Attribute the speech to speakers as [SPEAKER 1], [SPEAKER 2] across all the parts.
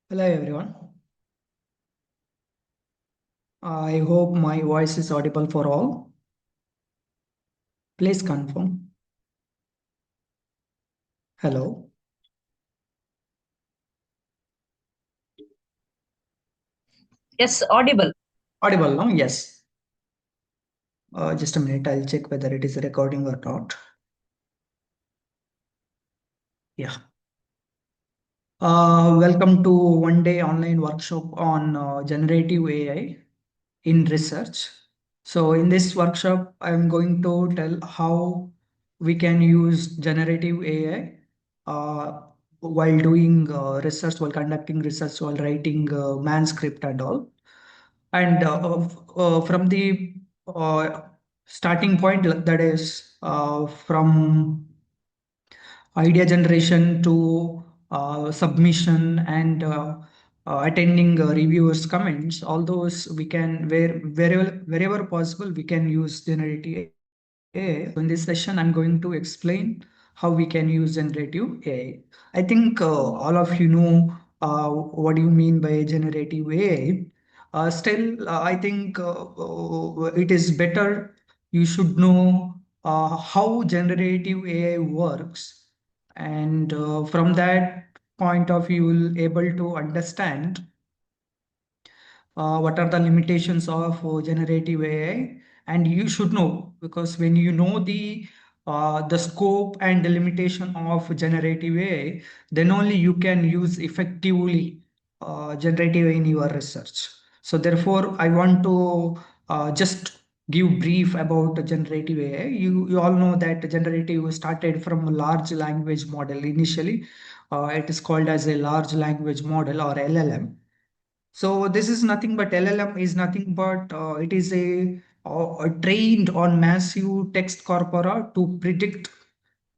[SPEAKER 1] Hello everyone. I hope my voice is audible for all. Please confirm. Hello.
[SPEAKER 2] Yes, audible.
[SPEAKER 1] Audible, no? Yes. Just a minute. I'll check whether it is recording or not. Yeah. Welcome to one day online workshop on generative AI in research. So in this workshop, I'm going to tell how we can use generative AI while doing research, while conducting research, while writing manuscript and all. And from the uh, starting point, that is from idea generation to submission and attending reviewers comments, all those we can wherever possible we can use generative AI. So in this session I'm going to explain how we can use generative AI. I think all of you know what do you mean by generative AI. Still I think it is better you should know how generative AI works, and from that point of view you'll able to understand what are the limitations of generative AI, and you should know, because when you know the scope and the limitation of generative AI, then only you can use effectively generative AI in your research. So therefore I want to just give brief about generative AI. You all know that generative started from a large language model initially. It is called as a large language model or LLM. So this is nothing but LLM is nothing but it is a trained on massive text corpora to predict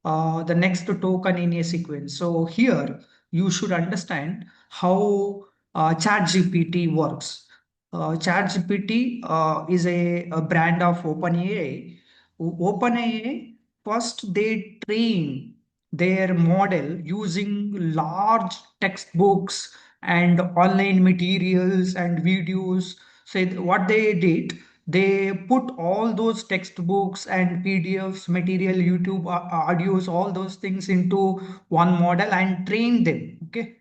[SPEAKER 1] the next token in a sequence. So here you should understand how ChatGPT works. ChatGPT is a brand of OpenAI. OpenAI first they train their model using large textbooks and online materials and videos. So what they did, they put all those textbooks and PDFs, material, YouTube audios, all those things into one model and train them. Okay.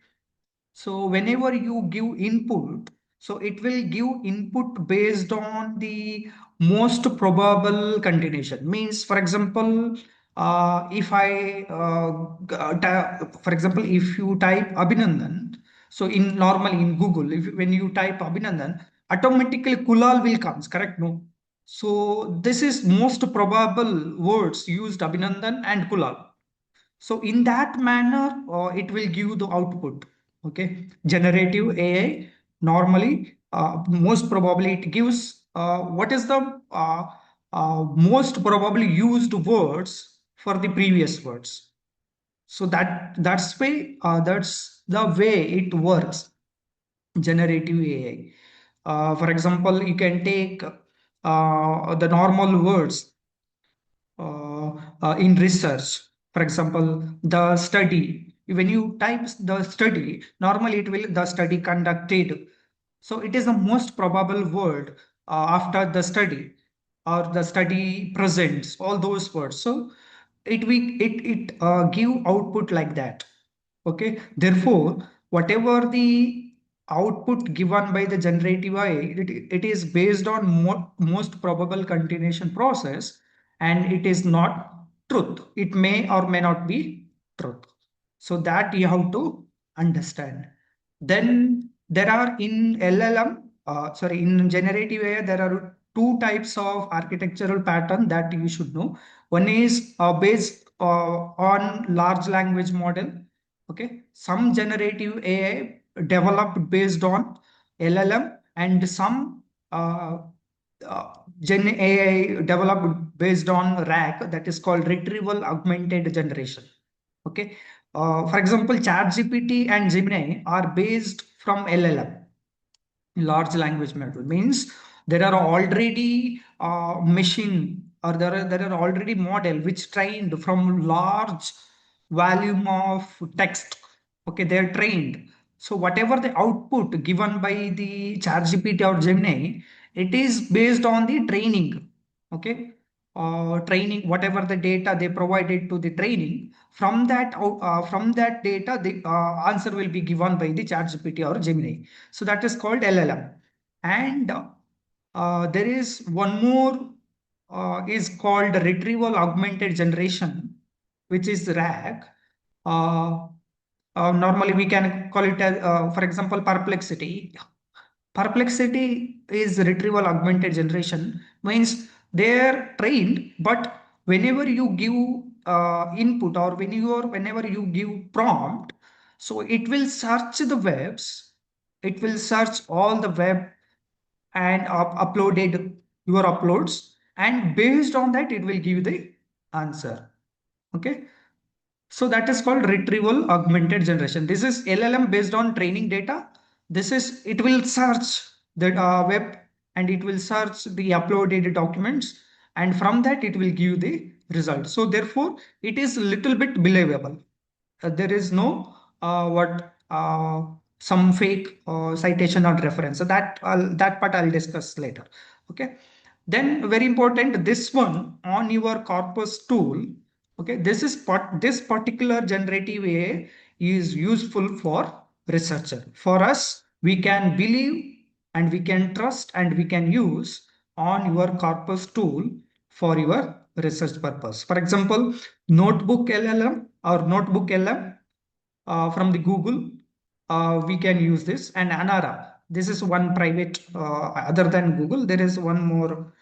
[SPEAKER 1] So whenever you give input, so it will give input based on the most probable continuation. Means, for example, if I, for example, if you type Abhinandan, so in normally in Google, if when you type Abhinandan, automatically Kulal will comes, correct? No. So this is most probable words used Abhinandan and Kulal. So in that manner, it will give the output. Okay, generative AI normally, most probably it gives what is the most probably used words for the previous words. So that's the way it works. Generative AI. For example, you can take the normal words in research. For example, the study. When you type the study, normally it will the study conducted. So it is the most probable word after the study, or the study presents, all those words. So it give output like that. Okay. Therefore, whatever the output given by the generative AI, it is based on most probable continuation process, and it is not truth. It may or may not be truth. So that you have to understand. Then there are in LLM, sorry, in generative AI, there are two types of architectural pattern that you should know. One is based on large language model. Okay, some generative AI developed based on LLM, and some Gen AI developed based on RAG, that is called retrieval augmented generation. Okay. For example, ChatGPT and Gemini are based from LLM, large language model. Means there are already machine, or there are already model which trained from large volume of text. Okay, they are trained. So whatever the output given by the ChatGPT or Gemini, it is based on the training. Okay. Training, whatever the data they provided to the training, from that data, the answer will be given by the ChatGPT or Gemini. So that is called LLM. And there is one more is called retrieval augmented generation, which is RAG. Uh, Normally we can call it as, for example, perplexity. Perplexity is retrieval augmented generation, means they're trained, but whenever you give input, or whenever you give prompt, so it will search the webs, it will search all the web and uploaded your uploads, and based on that it will give the answer. Okay. So that is called retrieval augmented generation. This is LLM based on training data. This is, it will search the web, and it will search the uploaded documents, and from that it will give the result. So therefore, it is a little bit believable. There is no what some fake citation or reference. So that part I'll discuss later. Okay. Then very important, this one on your corpus tool. Okay, this particular generative AI is useful for researcher. For us, we can believe and we can trust and we can use on your corpus tool for your research purpose. For example, Notebook LLM or Notebook LM from the Google, we can use this. And Anara, this is one private, other than Google, there is one more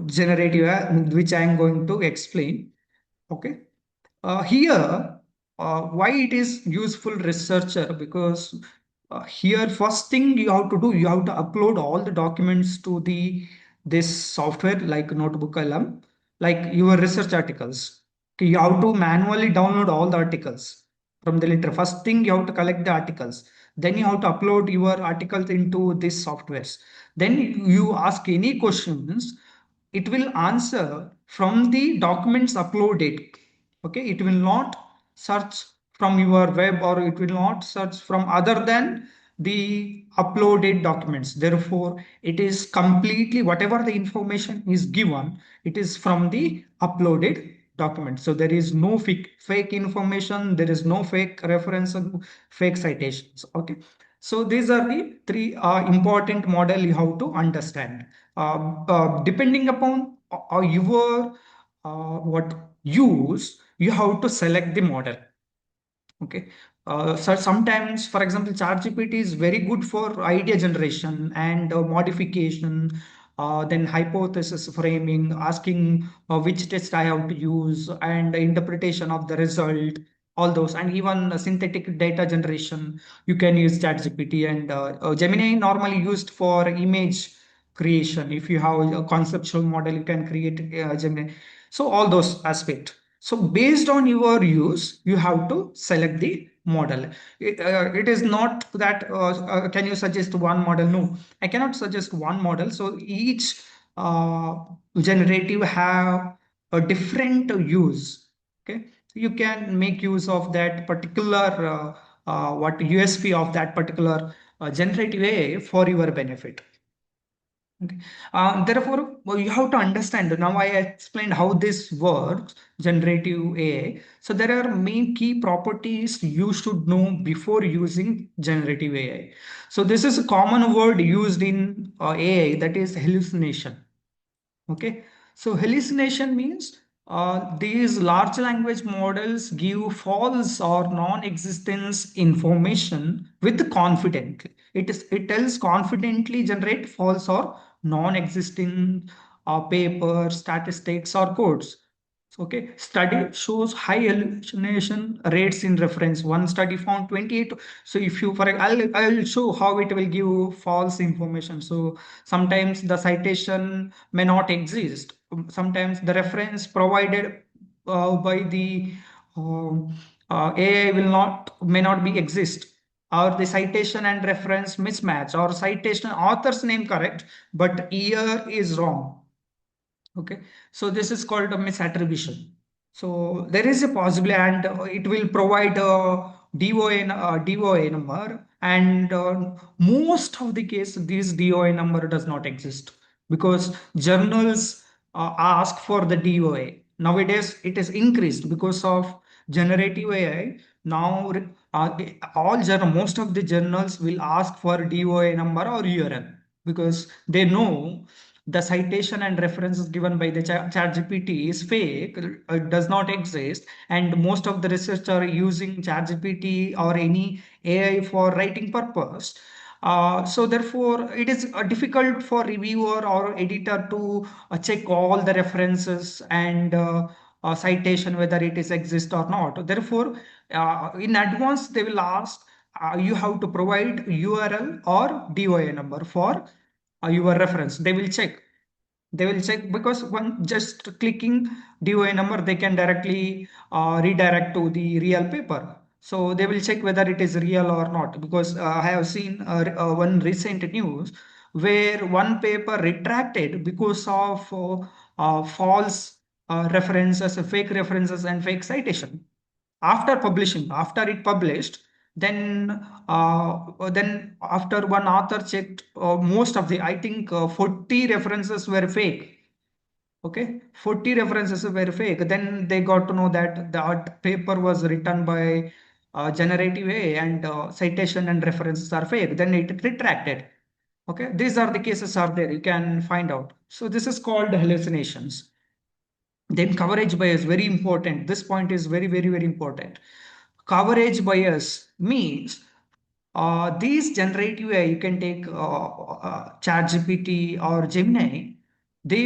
[SPEAKER 1] generative which I am going to explain. Okay. Here, why it is useful researcher? Because here, first thing you have to do, you have to upload all the documents to the this software like Notebook LM, like your research articles. Okay, you have to manually download all the articles from the literature. First thing, you have to collect the articles. Then you have to upload your articles into this softwares. Then you ask any questions, it will answer from the documents uploaded. Okay, it will not search from your web, or it will not search from other than the uploaded documents. Therefore, it is completely whatever the information is given, it is from the uploaded document. So there is no fake information, there is no fake reference and fake citations. Okay. So these are the three important model you have to understand. Depending upon your what use, you have to select the model. Okay. So sometimes, for example, ChatGPT is very good for idea generation and modification, then hypothesis framing, asking which test I have to use, and interpretation of the result, all those, and even synthetic data generation. You can use ChatGPT, and Gemini normally used for image creation. If you have a conceptual model, you can create Gemini. So all those aspects. So based on your use, you have to select the model. It is not that can you suggest one model? No, I cannot suggest one model. So each generative have a different use. Okay, you can make use of that particular what USP of that particular generative AI for your benefit. Okay. Therefore, you have to understand. Now, I explained how this works, generative AI. So, there are main key properties you should know before using generative AI. So, this is a common word used in AI, that is hallucination. Okay, so hallucination means these large language models give false or non-existence information with confident. It tells confidently generate false or non-existing paper, statistics, or codes. Okay, study shows high hallucination rates in reference. One study found 28. So if you, for I'll show how it will give false information. So sometimes the citation may not exist. Sometimes the reference provided by the AI will not may not be exist, or the citation and reference mismatch, or citation author's name correct but year is wrong. Okay, so this is called a misattribution. So there is a possibility, and it will provide DOA number, and most of the case this DOA number does not exist because journals ask for the DOA. Nowadays it is increased because of generative AI. Now most of the journals will ask for DOA number or URL because they know the citation and references given by the chat GPT is fake, does not exist, and most of the research are using chat GPT or any AI for writing purpose. So therefore, it is difficult for reviewer or editor to check all the references and citation whether it is exist or not. Therefore, in advance they will ask you have to provide URL or DOI number for your reference. They will check because one just clicking DOI number, they can directly redirect to the real paper. So they will check whether it is real or not. Because I have seen one recent news where one paper retracted because of false references, fake references, and fake citation. After it published, then after one author checked, most of the, I think 40 references were fake. Okay, 40 references were fake. Then they got to know that the art paper was written by generative AI and citation and references are fake. Then it retracted. Okay, these are the cases are there. You can find out. So this is called hallucinations. Then coverage bias, very important. This point is very, very, very important. Coverage bias means these generative AI, you can take ChatGPT or Gemini, they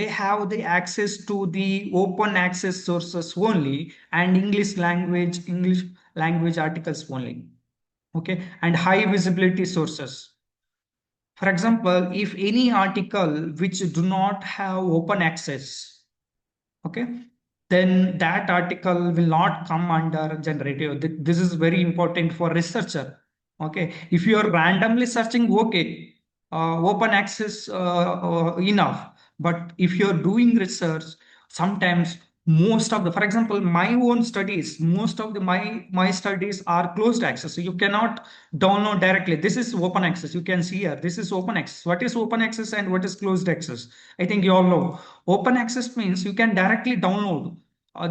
[SPEAKER 1] have the access to the open access sources only and English language articles only. Okay, and high visibility sources. For example, if any article which do not have open access, okay, then that article will not come under generative. This is very important for researcher. Okay, if you are randomly searching, okay, open access enough. But if you're doing research, sometimes most of the, for example, my own studies, most of the my studies are closed access, so you cannot download directly. This is open access, you can see here, this is open access. What is open access and what is closed access? I think you all know. Open access means you can directly download.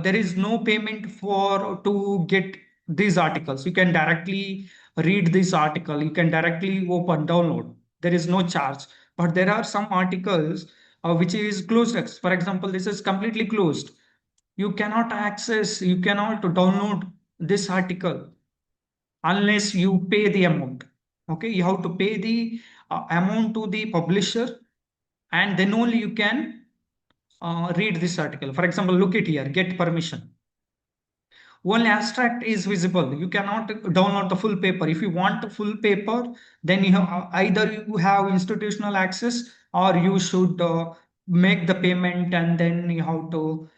[SPEAKER 1] There is no payment for to get these articles. You can directly read this article. You can directly open, download. There is no charge. But there are some articles which is closed access. For example, this is completely closed. You cannot access, you cannot download this article unless you pay the amount. Okay, you have to pay the amount to the publisher, and then only you can read this article. For example, look at here, get permission. Only abstract is visible. You cannot download the full paper. If you want the full paper, then you have, either you have institutional access or you should make the payment and then you have to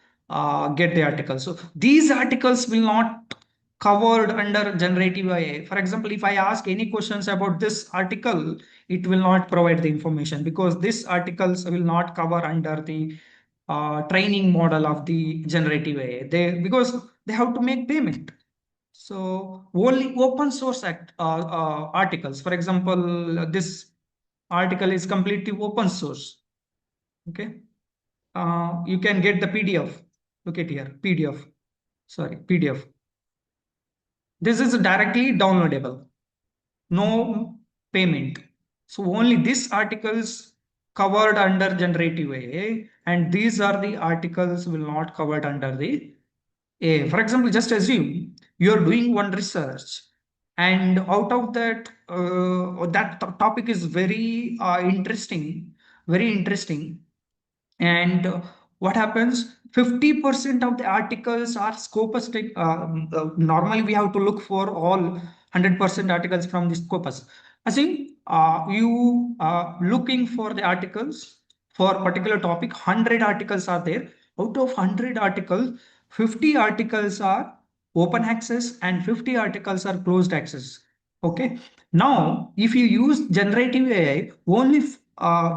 [SPEAKER 1] get the article. So these articles will not covered under generative AI. For example, if I ask any questions about this article, it will not provide the information because this articles will not cover under the training model of the generative AI. Because they have to make payment. So only open source articles. For example, this article is completely open source. Okay, you can get the PDF. Look at here, PDF. Sorry, PDF. This is directly downloadable. No payment. So only these articles covered under generative AI, and these are the articles will not covered under the AI. For example, just assume you are doing one research, and out of that, that topic is very interesting, and what happens? 50% of the articles are scopus. Normally, we have to look for all 100% articles from the scopus. Assume you looking for the articles for particular topic. 100 articles are there. Out of 100 articles, 50 articles are open access and 50 articles are closed access. Okay. Now, if you use generative AI, only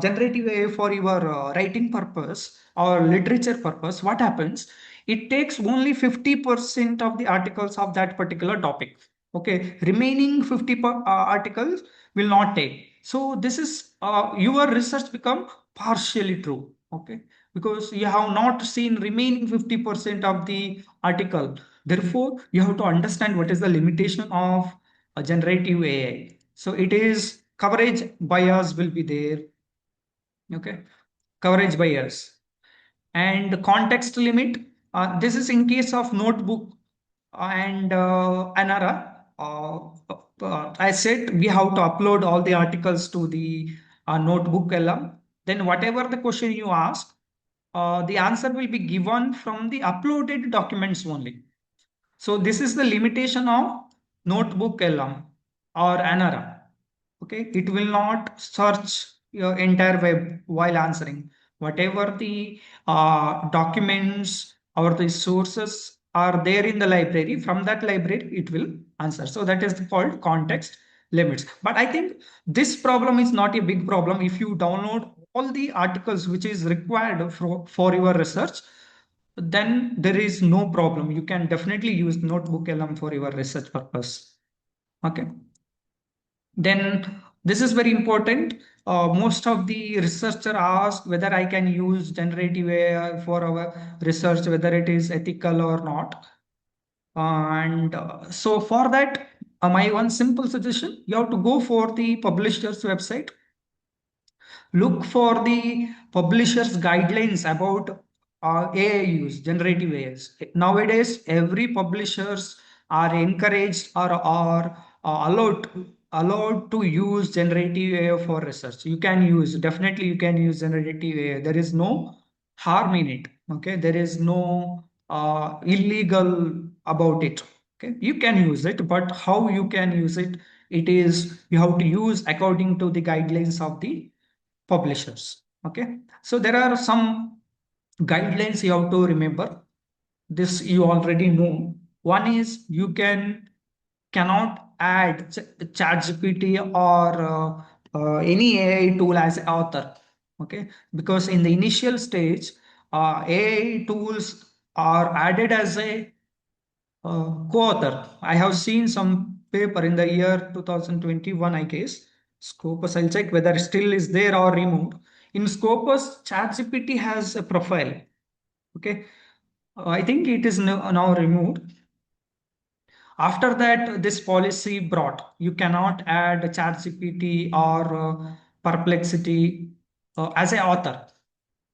[SPEAKER 1] generative AI for your writing purpose or literature purpose, what happens? it takes only 50% of the articles of that particular topic. Okay, remaining 50 articles will not take. So this is your research become partially true. Okay, because you have not seen remaining 50% of the article. Therefore, you have to understand what is the limitation of a generative AI. So it is coverage bias will be there. Okay, coverage bias and context limit. This is in case of notebook and Anara. I said we have to upload all the articles to the notebook LM. Then whatever the question you ask, the answer will be given from the uploaded documents only. So this is the limitation of notebook LM or Anara. Okay, it will not search your entire web while answering. Whatever the documents or the sources are there in the library, from that library it will answer. So that is called context limits. But I think this problem is not a big problem if you download all the articles which is required for your research, then there is no problem. You can definitely use notebook LM for your research purpose. Okay. Then this is very important. Most of the researcher ask whether I can use generative AI for our research, whether it is ethical or not. And so for that, my one simple suggestion, you have to go for the publisher's website. Look for the publisher's guidelines about AI use, generative AIs. Nowadays, every publishers are encouraged or are allowed to use generative AI for research. You can use, definitely you can use generative AI. There is no harm in it. Okay, there is no illegal about it. Okay, you can use it, but how you can use it, it is you have to use according to the guidelines of the publishers. Okay, so there are some guidelines you have to remember. This you already know. One is you cannot add ChatGPT or any AI tool as author. Okay, because in the initial stage, AI tools are added as a co-author. I have seen some paper in the year 2021, I guess. Scopus, I'll check whether it still is there or removed. In Scopus, ChatGPT has a profile. Okay. I think it is now removed. After that, this policy brought you cannot add ChatGPT or Perplexity as a author,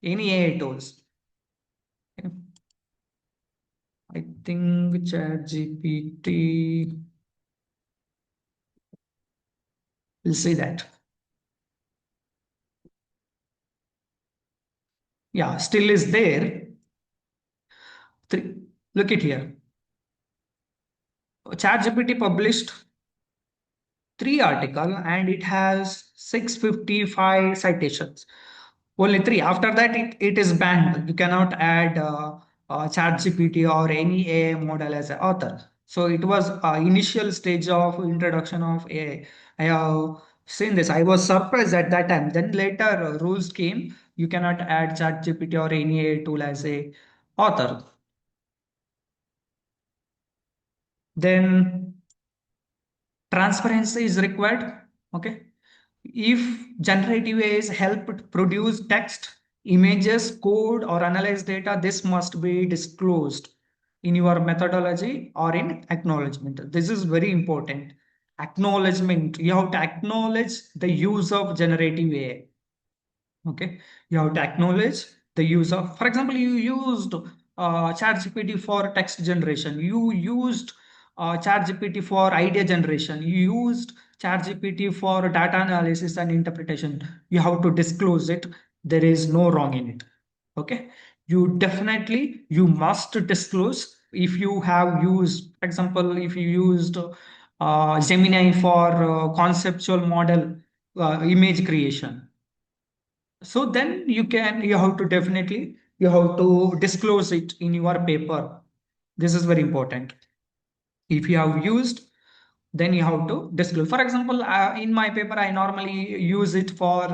[SPEAKER 1] any AI tools. Okay. I think ChatGPT will say that. Yeah, still is there. Look it here. ChatGPT published three article and it has 655 citations. Only three. After that, it is banned. You cannot add ChatGPT or any AI model as an author. So it was initial stage of introduction of AI. I have seen this. I was surprised at that time. Then later rules came. You cannot add ChatGPT or any AI tool as a author. Then transparency is required. Okay, if generative AIs help produce text, images, code, or analyze data, this must be disclosed in your methodology or in acknowledgement. This is very important. Acknowledgement, you have to acknowledge the use of generative AI. Okay, you have to acknowledge the use of, for example, you used ChatGPT for text generation, you used ChatGPT for idea generation, you used ChatGPT for data analysis and interpretation. You have to disclose it. There is no wrong in it. Okay, you must disclose. If you have used, for example, if you used Gemini for conceptual model image creation, so then you have to definitely you have to disclose it in your paper. This is very important. If you have used, then you have to disclose. For example, in my paper I normally use it for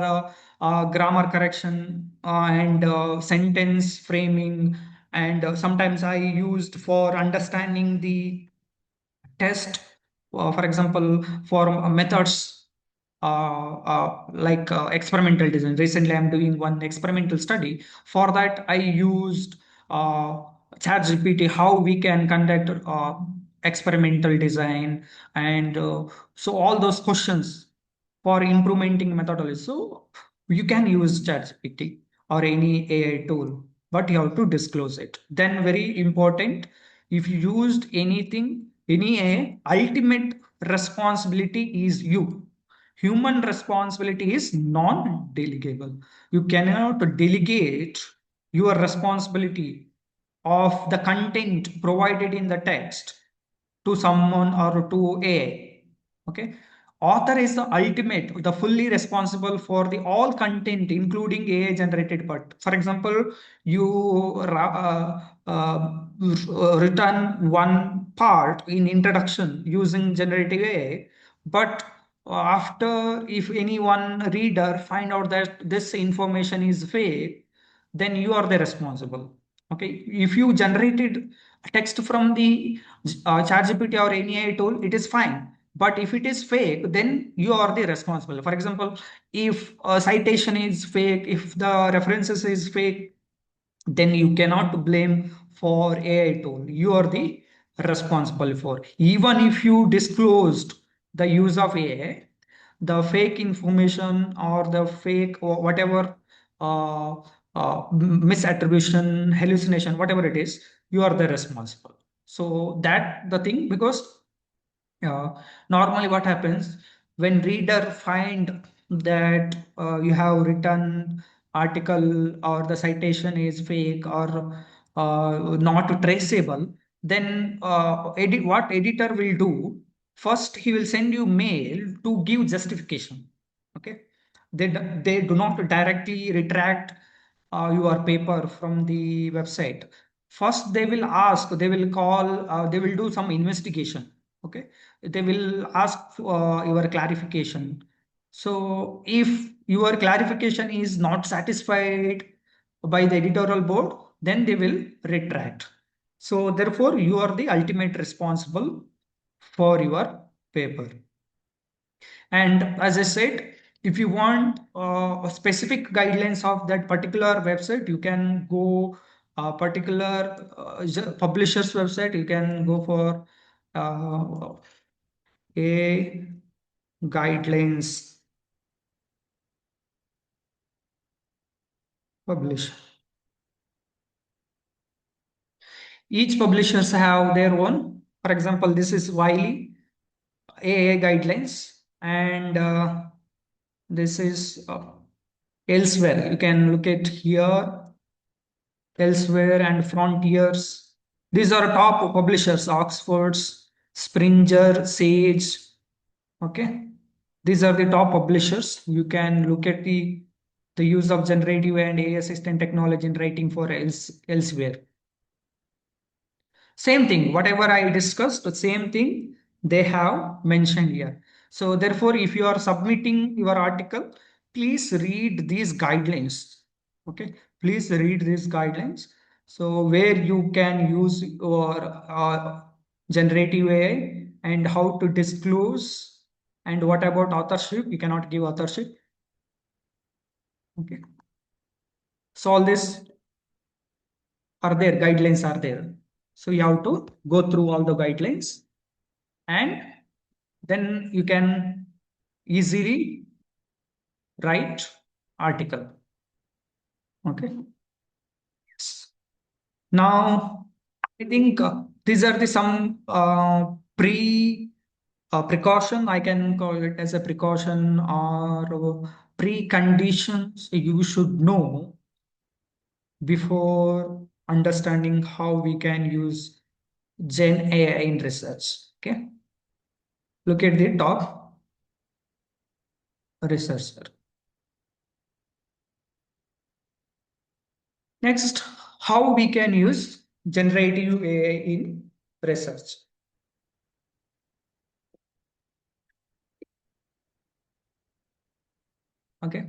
[SPEAKER 1] grammar correction and sentence framing And sometimes I used for understanding the test, for example, for methods like experimental design. Recently, I'm doing one experimental study. For that, I used uh, ChatGPT, how we can conduct experimental design, and so all those questions for implementing methodology. So you can use ChatGPT or any AI tool, but you have to disclose it. Then very important, if you used anything, any AI, ultimate responsibility is you. Human responsibility is non-delegable. You cannot delegate your responsibility of the content provided in the text to someone or to AI. Okay. Author is the ultimate, the fully responsible for the all content, including AI generated part. For example, you written one part in introduction using generative AI, but after, if any one reader find out that this information is fake, then you are the responsible. Okay, if you generated text from the ChatGPT or any AI tool, it is fine. But if it is fake, then you are the responsible. For example, if a citation is fake, if the references is fake, then you cannot blame for AI tool. You are the responsible for. Even if you disclosed the use of AI, the fake information or the fake or whatever uh, misattribution, hallucination, whatever it is, you are the responsible. So that the thing, because uh, normally what happens when reader find that you have written article or the citation is fake or not traceable, then what editor will do, first he will send you mail to give justification. Okay, they do not directly retract your paper from the website. First they will ask, they will call, they will do some investigation. Okay, they will ask your clarification. So if your clarification is not satisfied by the editorial board, then they will retract. So therefore you are the ultimate responsible for your paper. And as I said, if you want a specific guidelines of that particular website, you can go a particular publisher's website. You can go for a guidelines publisher. Each publishers have their own. For example, this is Wiley AA guidelines, and this is elsewhere. You can look at here, elsewhere, and Frontiers. These are top publishers: Oxford's, Springer, Sage. Okay, these are the top publishers. You can look at the use of generative and AI assistant technology in writing for elsewhere. Same thing, whatever I discussed, the same thing they have mentioned here. So therefore, if you are submitting your article, please read these guidelines. Okay, please read these guidelines. So where you can use your generative AI and how to disclose, and what about authorship? You cannot give authorship. Okay. So all this are there, guidelines are there. So you have to go through all the guidelines, and then you can easily write article. Okay. Yes. Now I think these are the some pre precaution, I can call it as a precaution, or preconditions you should know before understanding how we can use Gen AI in research. Okay, look at the top researcher. Next, how we can use generative AI in research. Okay,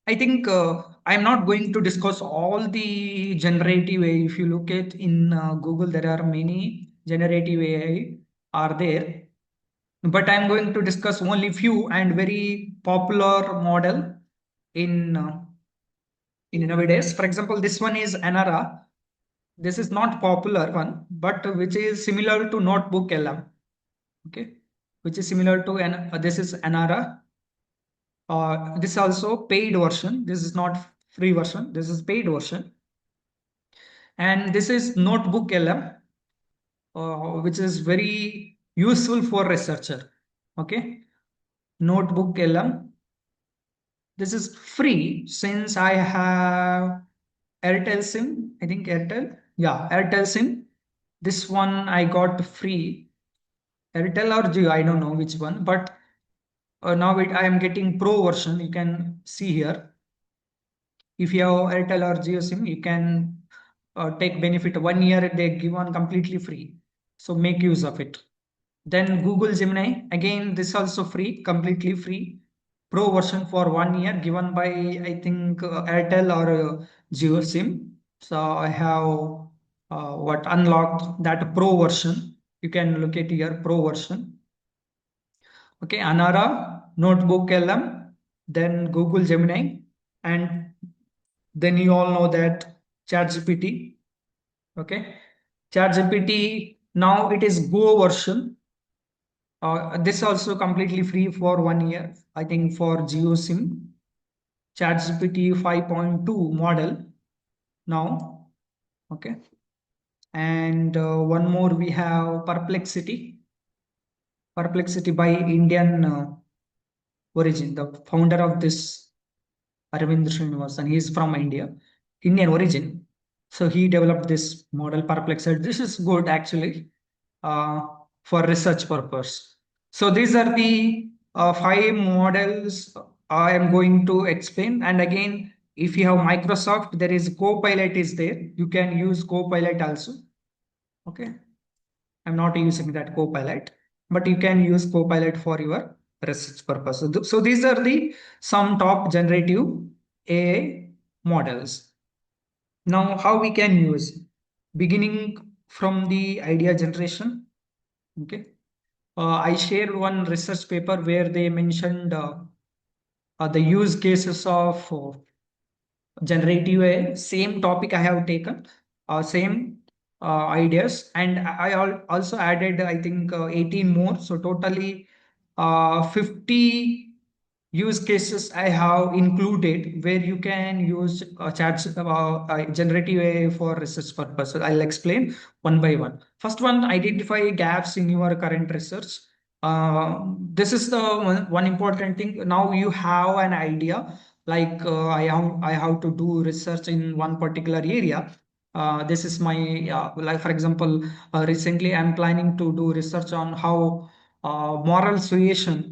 [SPEAKER 1] I think I'm not going to discuss all the generative AI. If you look at in Google, there are many generative AI are there, but I'm going to discuss only few and very popular model in nowadays. For example, this one is Anara. This is not popular one, but which is similar to Notebook LM. Okay, which is similar to this is Anara. This is also paid version. This is not free version. This is paid version. And this is Notebook LM, which is very useful for researcher. Okay, Notebook LM. This is free since I have Airtel SIM. I think Airtel. Yeah, Airtel SIM. This one I got free. Airtel or Jio, I don't know which one, but now I am getting pro version. You can see here. If you have Airtel or Jio SIM, you can take benefit 1 year. They give one completely free. So make use of it. Then Google Gemini, again, this also free, completely free. Pro version for 1 year given by, I think, Airtel or Jio SIM. So I have what unlocked that pro version. You can look at here, pro version. Okay, Anara, Notebook LM, then Google Gemini, and then you all know that ChatGPT. Okay, ChatGPT now it is Go version. This also completely free for 1 year. I think for GeoSIM, ChatGPT 5.2 model now. Okay, and one more we have Perplexity. Perplexity by Indian origin. The founder of this Arvind Srinivasan, he is from India, Indian origin. So he developed this model Perplexity. This is good actually uh, for research purpose. So these are the five models I am going to explain. And again, if you have Microsoft, there is Copilot is there. You can use Copilot also. Okay. I'm not using that Copilot, but you can use Copilot for your research purpose. So these are the some top generative AI models. Now, how we can use beginning from the idea generation. Okay. I shared one research paper where they mentioned the use cases of generative AI. Same topic I have taken, same ideas, and also added, I think, 18 more. So totally 50 use cases I have included where you can use generative AI for research purposes. I'll explain one by one. First one, identify gaps in your current research. This is the one important thing. Now you have an idea, like I have to do research in one particular area. This is my like for example, recently I'm planning to do research on how moral suasion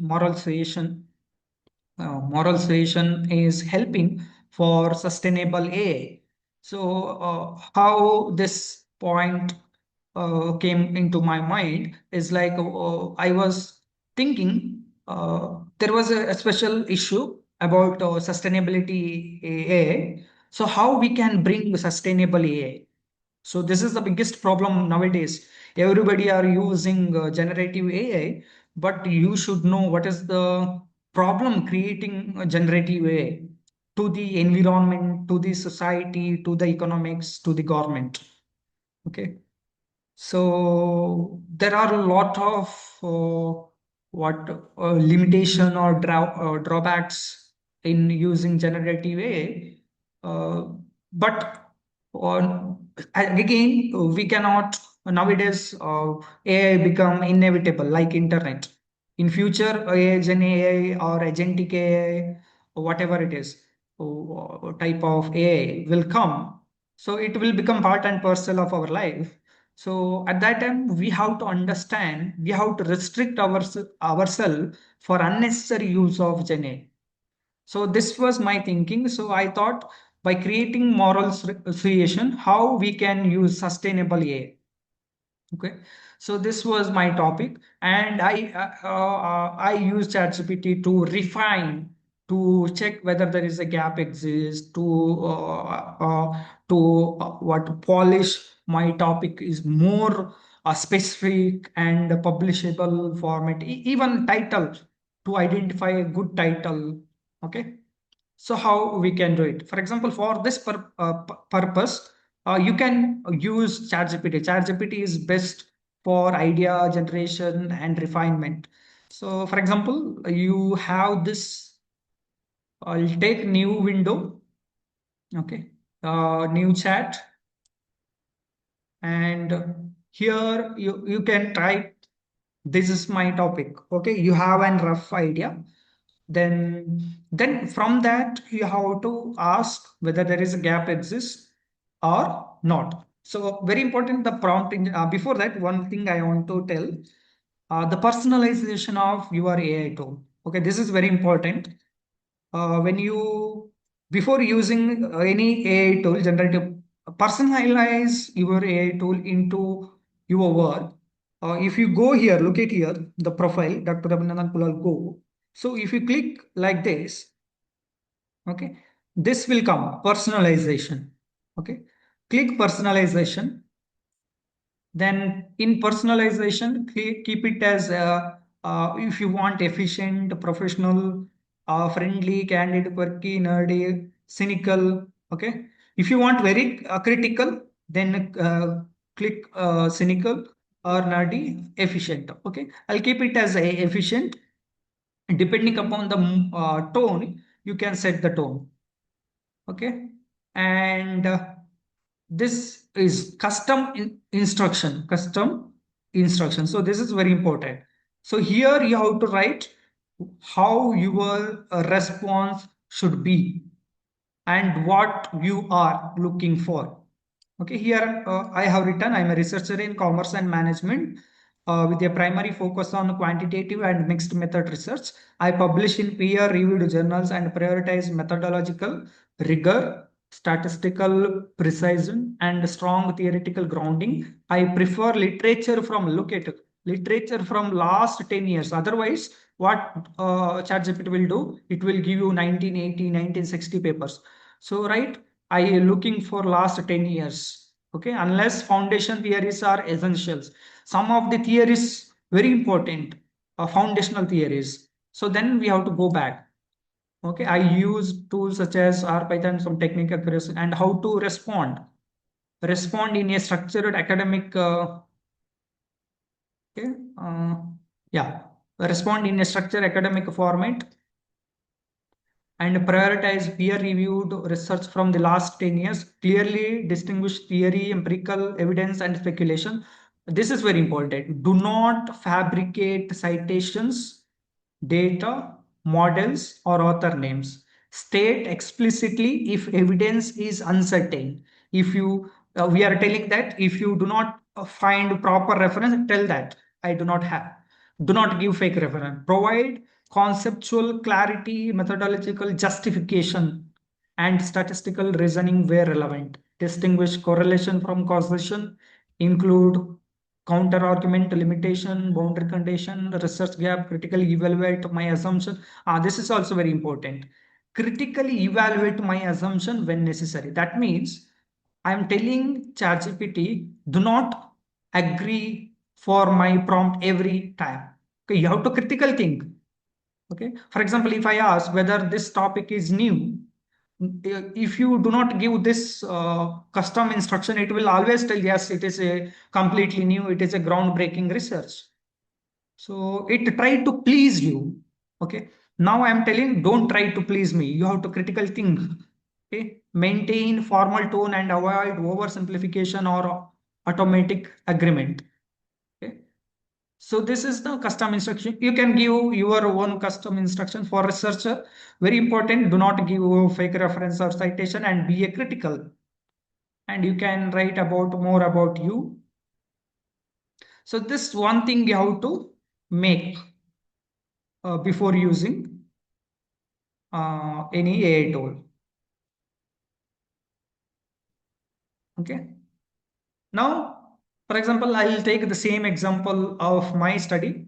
[SPEAKER 1] is helping for sustainable AI. So, how this point came into my mind is like I was thinking there was a special issue about sustainability AI. So, how we can bring sustainable AI? So this is the biggest problem nowadays. Everybody are using generative AI, but you should know what is the problem creating generative AI to the environment, to the society, to the economics, to the government. Okay. So there are a lot of what limitation or drawbacks in using generative AI, but again we cannot nowadays AI become inevitable like internet. In future, Gen AI or agentic AI, or whatever it is, type of AI will come. So it will become part and parcel of our life. So at that time, we have to understand, we have to restrict ourselves for unnecessary use of Gen AI. So this was my thinking. So I thought by creating moral creation, how we can use sustainable AI. Okay. So this was my topic, and I use ChatGPT to refine. to check whether there is a gap exists, to what polish my topic is more specific and publishable format, even title, to identify a good title. Okay, so how we can do it? For example, for this purpose, you can use ChatGPT. ChatGPT is best for idea generation and refinement. So, for example, you have this. I'll take new window. Okay, new chat, and here you can type. This is my topic. Okay, you have a rough idea. Then from that you have to ask whether there is a gap exists or not. So very important, the prompt before that, one thing I want to tell, the personalization of your AI tool. Okay, this is very important. When you, before using any AI tool, generative, personalize your AI tool into your work. If you go here, look at here, the profile, Dr. Abhinandan Kulal Go. So if you click like this, okay, this will come personalization. Okay, click personalization. Then in personalization, keep it as if you want efficient, professional, friendly, candid, quirky, nerdy, cynical. Okay. If you want very critical, then click cynical or nerdy, efficient. Okay. I'll keep it as a efficient. Depending upon the tone, you can set the tone. Okay. And this is custom instruction. So this is very important. So here you have to write how your response should be and what you are looking for. Okay, here I have written I am a researcher in commerce and management with a primary focus on quantitative and mixed method research. I publish in peer reviewed journals and prioritize methodological rigor, statistical precision, and strong theoretical grounding. I prefer literature from, look at it, literature from last 10 years. Otherwise, what ChatGPT will do? It will give you 1980, 1960 papers. So, right, I am looking for last 10 years. Okay, unless foundation theories are essentials. Some of the theories very important, foundational theories. So then we have to go back. Okay, I use tools such as R Python, some technical accuracy, and how to respond. Respond in a structured academic. Okay, yeah, respond in a structured academic format and prioritize peer-reviewed research from the last 10 years, clearly distinguish theory, empirical evidence, and speculation. This is very important. Do not fabricate citations, data, models, or author names. State explicitly if evidence is uncertain. If you, we are telling that if you do not find proper reference, tell that I do not have. Do not give fake reference. Provide conceptual clarity, methodological justification, and statistical reasoning where relevant. Distinguish correlation from causation, include counter argument, limitation, boundary condition, research gap, critically evaluate my assumption. This is also very important. Critically evaluate my assumption when necessary. That means I'm telling ChatGPT, do not agree for my prompt every time. Okay, you have to critical think. Okay, for example, if I ask whether this topic is new, if you do not give this custom instruction, it will always tell yes, it is a completely new, it is a groundbreaking research. So it try to please you. Okay, now I am telling don't try to please me, you have to critical think. Okay, maintain formal tone and avoid oversimplification or automatic agreement. Okay, so this is the custom instruction. You can give your own custom instruction for researcher. Very important. Do not give fake reference or citation and be a critical. And you can write about more about you. So this one thing you have to make before using any AI tool. Okay. Now, for example, I will take the same example of my study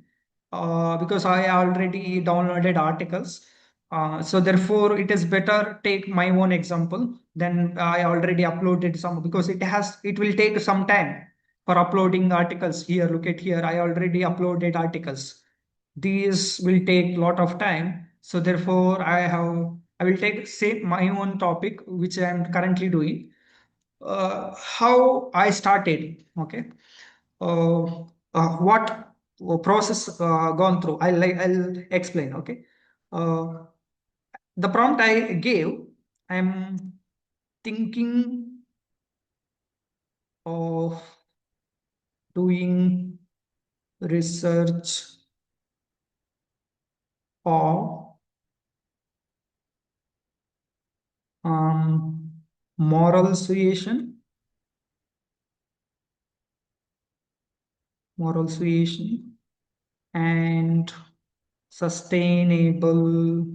[SPEAKER 1] because I already downloaded articles. So therefore, it is better take my own example. Then I already uploaded some because it will take some time for uploading articles. Here, look at here. I already uploaded articles. These will take a lot of time. So therefore, I will take say my own topic, which I am currently doing. How I started. Okay. Uh, what process gone through. I'll explain. Okay. Uh, the prompt I gave, I'm thinking of doing research of um, moral suasion, and sustainable